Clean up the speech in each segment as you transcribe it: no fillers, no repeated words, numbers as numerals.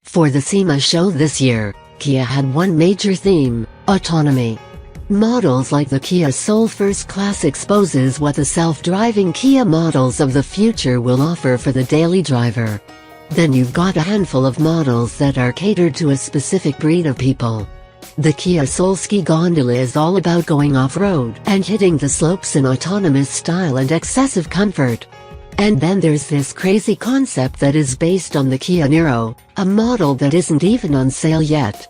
For the SEMA show this year, Kia had one major theme: autonomy. Models like the Kia Soul First Class exposes what the self-driving Kia models of the future will offer for the daily driver. Then you've got a handful of models that are catered to a specific breed of people. The Kia Soul Ski Gondola is all about going off-road and hitting the slopes in autonomous style and excessive comfort. And then there's this crazy concept that is based on the Kia Niro, a model that isn't even on sale yet.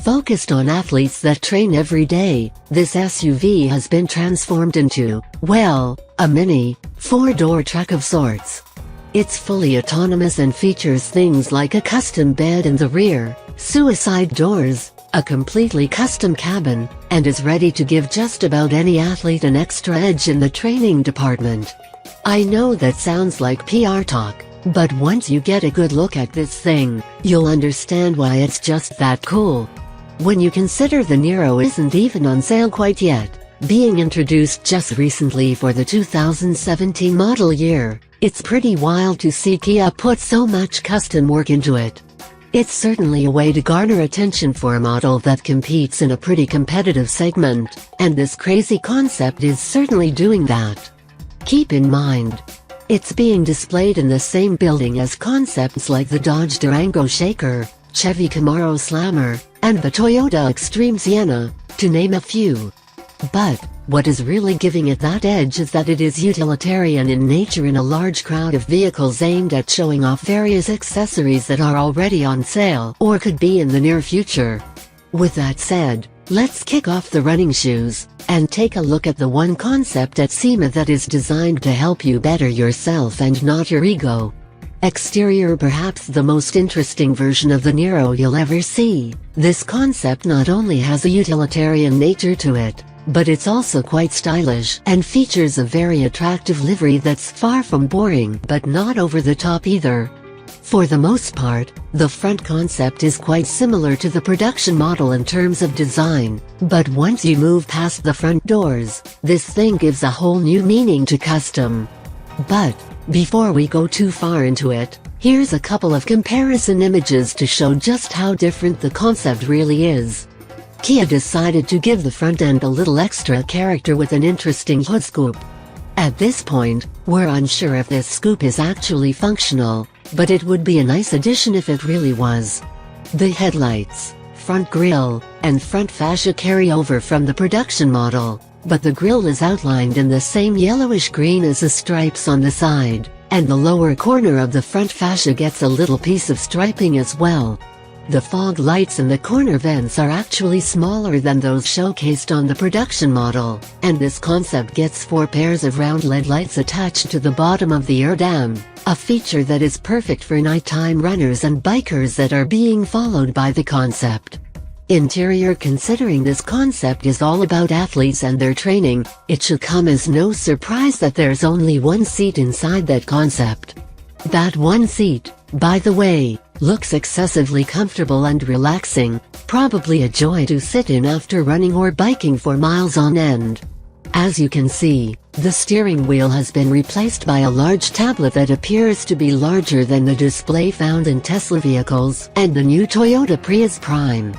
Focused on athletes that train every day, this SUV has been transformed into, well, a mini, four-door truck of sorts. It's fully autonomous and features things like a custom bed in the rear, suicide doors, a completely custom cabin, and is ready to give just about any athlete an extra edge in the training department. I know that sounds like PR talk, but once you get a good look at this thing, you'll understand why it's just that cool. When you consider the Niro isn't even on sale quite yet, being introduced just recently for the 2017 model year, it's pretty wild to see Kia put so much custom work into it. It's certainly a way to garner attention for a model that competes in a pretty competitive segment, and this crazy concept is certainly doing that. Keep in mind, it's being displayed in the same building as concepts like the Dodge Durango Shaker, Chevy Camaro Slammer, and the Toyota Extreme Sienna, to name a few. But what is really giving it that edge is that it is utilitarian in nature in a large crowd of vehicles aimed at showing off various accessories that are already on sale or could be in the near future. With that said, let's kick off the running shoes and take a look at the one concept at SEMA that is designed to help you better yourself and not your ego. Exterior: perhaps the most interesting version of the Niro you'll ever see. This concept not only has a utilitarian nature to it, but it's also quite stylish and features a very attractive livery that's far from boring but not over the top either. For the most part, the front concept is quite similar to the production model in terms of design, but once you move past the front doors, this thing gives a whole new meaning to custom. But before we go too far into it, here's a couple of comparison images to show just how different the concept really is. Kia decided to give the front end a little extra character with an interesting hood scoop. At this point, we're unsure if this scoop is actually functional, but it would be a nice addition if it really was. The headlights, front grille, and front fascia carry over from the production model, but the grille is outlined in the same yellowish green as the stripes on the side, and the lower corner of the front fascia gets a little piece of striping as well. The fog lights in the corner vents are actually smaller than those showcased on the production model, and this concept gets 4 pairs of round LED lights attached to the bottom of the air dam, a feature that is perfect for nighttime runners and bikers that are being followed by the concept. Interior: considering this concept is all about athletes and their training, it should come as no surprise that there's only one seat inside that concept. That one seat, by the way, looks excessively comfortable and relaxing, probably a joy to sit in after running or biking for miles on end. As you can see, the steering wheel has been replaced by a large tablet that appears to be larger than the display found in Tesla vehicles and the new Toyota Prius Prime.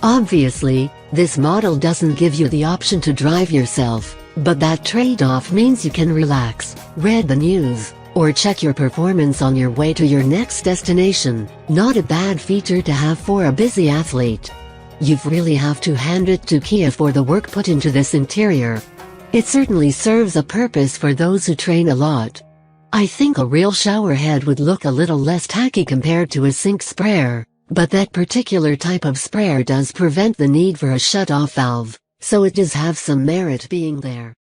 Obviously, this model doesn't give you the option to drive yourself, but that trade-off means you can relax, read the news, or check your performance on your way to your next destination. Not a bad feature to have for a busy athlete. You'd really have to hand it to Kia for the work put into this interior. It certainly serves a purpose for those who train a lot. I think a real shower head would look a little less tacky compared to a sink sprayer, but that particular type of sprayer does prevent the need for a shut-off valve, so it does have some merit being there.